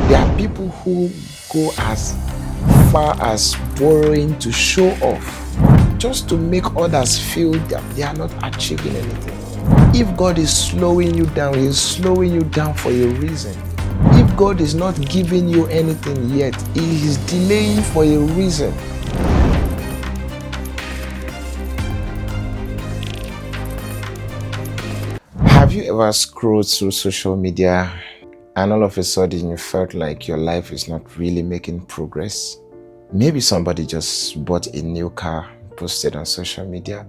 There are people who go as far as borrowing to show off, just to make others feel that they are not achieving anything. If God is slowing you down, He is slowing you down for a reason. If God is not giving you anything yet, He is delaying for a reason. Have you ever scrolled through social media and all of a sudden you felt like your life is not really making progress? Maybe somebody just bought a new car, posted on social media,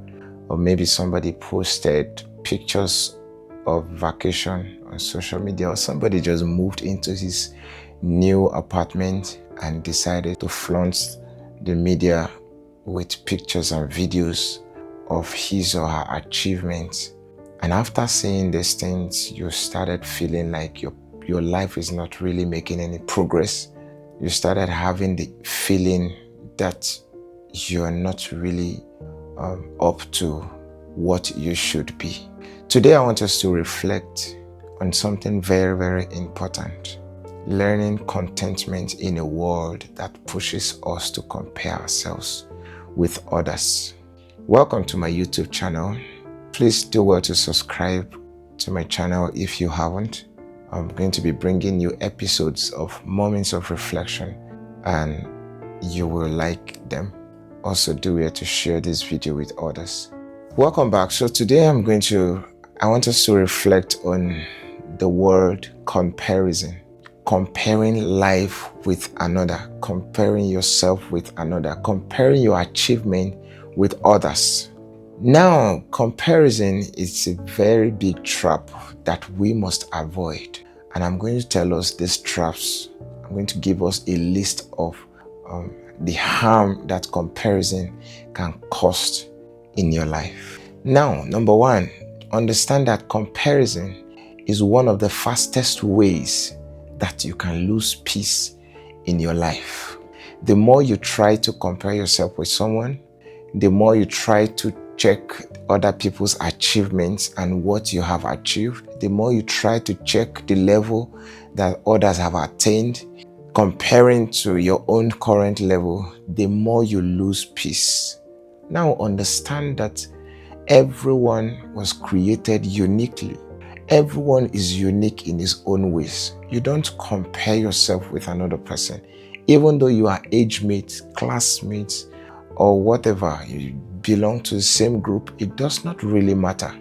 or maybe somebody posted pictures of vacation on social media, or somebody just moved into his new apartment and decided to flaunt the media with pictures and videos of his or her achievements. And after seeing these things, you started feeling like your life is not really making any progress. You started having the feeling that you're not really up to what you should be. Today, I want us to reflect on something very, very important. Learning contentment in a world that pushes us to compare ourselves with others. Welcome to my YouTube channel. Please do well to subscribe to my channel if you haven't. I'm going to be bringing you episodes of moments of reflection and you will like them. Also do well to share this video with others. Welcome back. So today I want us to reflect on the word comparison. Comparing life with another, comparing yourself with another, comparing your achievement with others. Now, comparison is a very big trap that we must avoid. And I'm going to tell us these traps. I'm going to give us a list of the harm that comparison can cause in your life. Now, number one, understand that comparison is one of the fastest ways that you can lose peace in your life. The more you try to compare yourself with someone, the more you try to check other people's achievements and what you have achieved, the more you try to check the level that others have attained, comparing to your own current level, the more you lose peace. Now understand that everyone was created uniquely. Everyone is unique in his own ways. You don't compare yourself with another person. Even though you are age mates, classmates, or whatever, you belong to the same group, it does not really matter.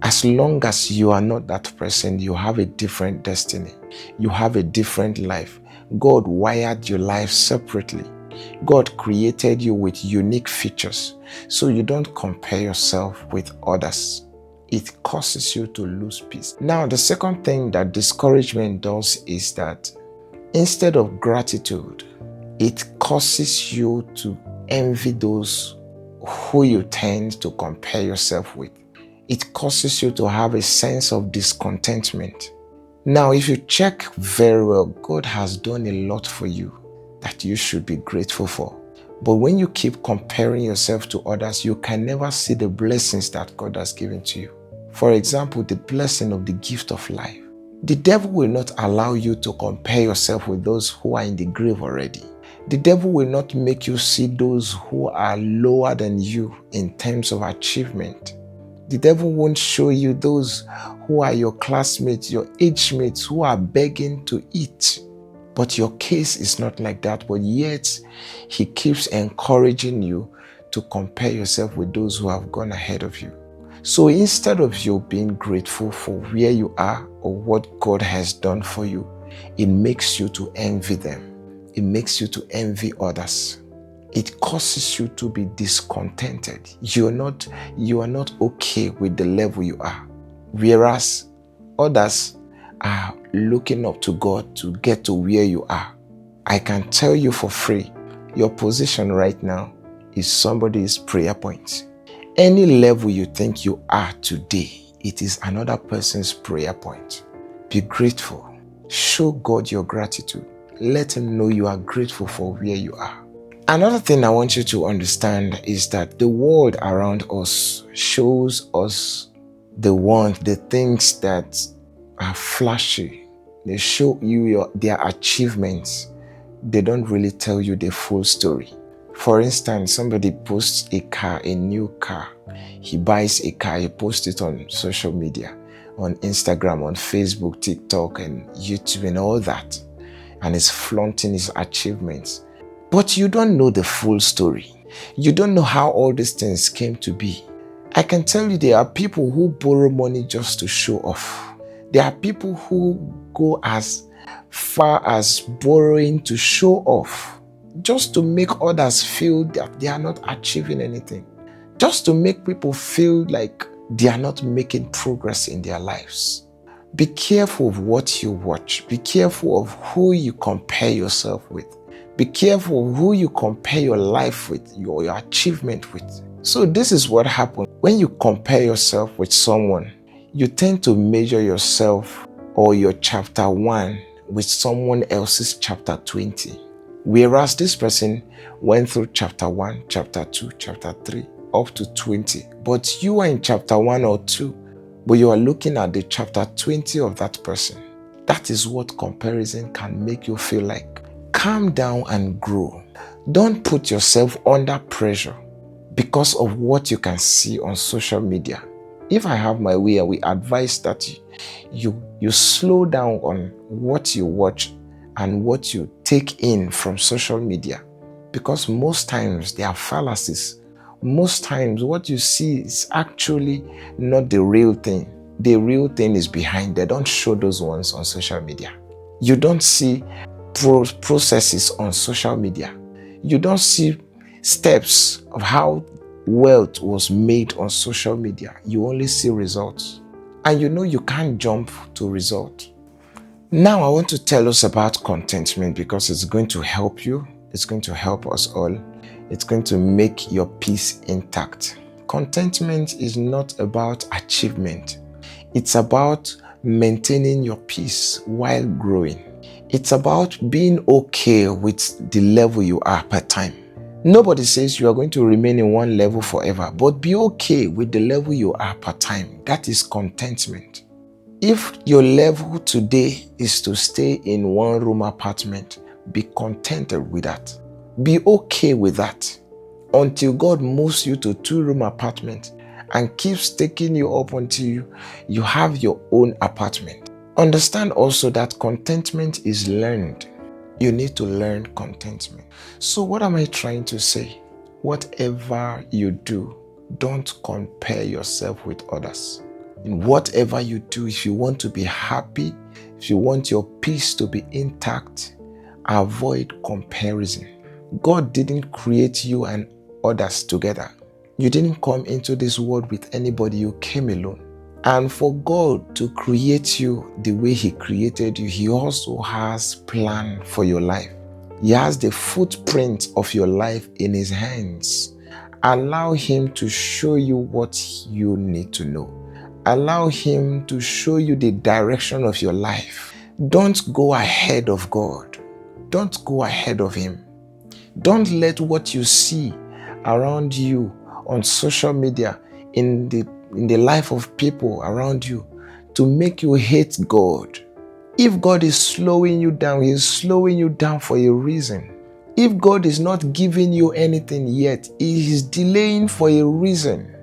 As long as you are not that person, you have a different destiny. You have a different life. God wired your life separately. God created you with unique features. So you don't compare yourself with others. It causes you to lose peace. Now, the second thing that discouragement does is that instead of gratitude, it causes you to envy those who you tend to compare yourself with. It causes you to have a sense of discontentment. Now, if you check very well, God has done a lot for you that you should be grateful for. But when you keep comparing yourself to others, you can never see the blessings that God has given to you. For example, the blessing of the gift of life. The devil will not allow you to compare yourself with those who are in the grave already. The devil will not make you see those who are lower than you in terms of achievement. The devil won't show you those who are your classmates, your age mates, who are begging to eat. But your case is not like that, but yet he keeps encouraging you to compare yourself with those who have gone ahead of you. So instead of you being grateful for where you are or what God has done for you, it makes you to envy them. It makes you to envy others. It causes you to be discontented. You are not okay with the level you are. Whereas others are looking up to God to get to where you are. I can tell you for free, your position right now is somebody's prayer point. Any level you think you are today, it is another person's prayer point. Be grateful. Show God your gratitude. Let Him know you are grateful for where you are. Another thing I want you to understand is that the world around us shows us the things that are flashy, They show you their achievements. They don't really tell you the full story. For instance, somebody posts a car, a new car. He buys a car, he posts it on social media, on Instagram, on Facebook, TikTok, and YouTube, and all that. And is flaunting his achievements. But you don't know the full story. You don't know how all these things came to be. I can tell you there are people who borrow money just to show off. There are people who go as far as borrowing to show off, just to make others feel that they are not achieving anything, just to make people feel like they are not making progress in their lives. Be careful of what you watch. Be careful of who you compare yourself with. Be careful of who you compare your life with, your achievement with. So this is what happens. When you compare yourself with someone, you tend to measure yourself or your chapter 1 with someone else's chapter 20. Whereas this person went through chapter 1, chapter 2, chapter 3, up to 20. But you are in chapter 1 or 2, but you are looking at the chapter 20 of that person. That is what comparison can make you feel like. Calm down and grow. Don't put yourself under pressure because of what you can see on social media. If I have my way, I will advise that you slow down on what you watch and what you take in from social media, because most times they are fallacies. Most times what you see is actually not the real thing. The real thing is behind. They don't show those ones on social media. You don't see processes on social media. You don't see steps of how wealth was made on social media. You only see results. And you know you can't jump to result. Now I want to tell us about contentment, because it's going to help you. It's going to help us all. It's going to make your peace intact. Contentment is not about achievement. It's about maintaining your peace while growing. It's about being okay with the level you are per time. Nobody says you are going to remain in one level forever, but be okay with the level you are per time. That is contentment. If your level today is to stay in one room apartment, be contented with that. Be okay with that until God moves you to 2-room apartment and keeps taking you up until you have your own apartment. Understand also that contentment is learned. You need to learn contentment. So what am I trying to say? Whatever you do, don't compare yourself with others. In whatever you do, if you want to be happy, if you want your peace to be intact, avoid comparison. God didn't create you and others together. You didn't come into this world with anybody. You came alone. And for God to create you the way He created you, He also has a plan for your life. He has the footprint of your life in His hands. Allow Him to show you what you need to know. Allow Him to show you the direction of your life. Don't go ahead of God. Don't go ahead of Him. Don't let what you see around you on social media, in the life of people around you, to make you hate God. If God is slowing you down, He's slowing you down for a reason. If God is not giving you anything yet, He is delaying for a reason.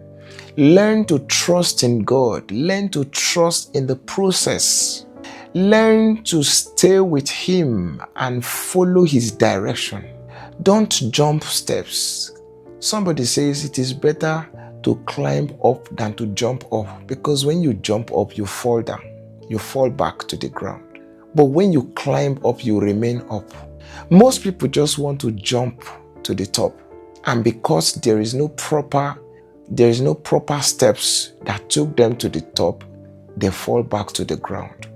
Learn to trust in God. Learn to trust in the process. Learn to stay with Him and follow His direction. Don't jump steps. Somebody says it is better to climb up than to jump up, because when you jump up, you fall down. You fall back to the ground. But when you climb up, you remain up. Most people just want to jump to the top. And because there is no proper steps that took them to the top, they fall back to the ground.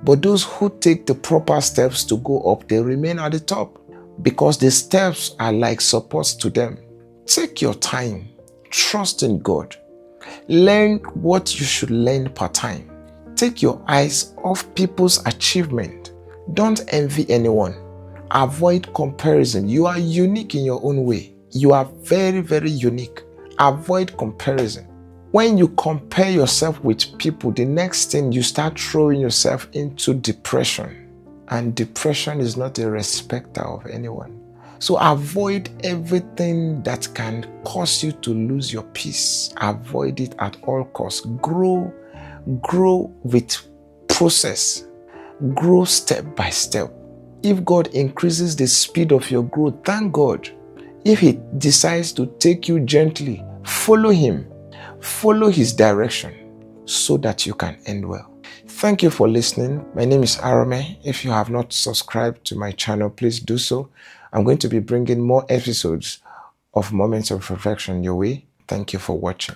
But those who take the proper steps to go up, they remain at the top, because the steps are like supports to them. Take your time. Trust in God. Learn what you should learn per time. Take your eyes off people's achievement. Don't envy anyone. Avoid comparison. You are unique in your own way. You are very, very unique. Avoid comparison. When you compare yourself with people, the next thing you start throwing yourself into depression. And depression is not a respecter of anyone. So avoid everything that can cause you to lose your peace. Avoid it at all costs. Grow with process. Grow step by step. If God increases the speed of your growth, thank God. If He decides to take you gently, follow Him. Follow His direction so that you can end well. Thank you for listening. My name is Arome. If you have not subscribed to my channel, please do so. I'm going to be bringing more episodes of Moments of Perfection your way. Thank you for watching.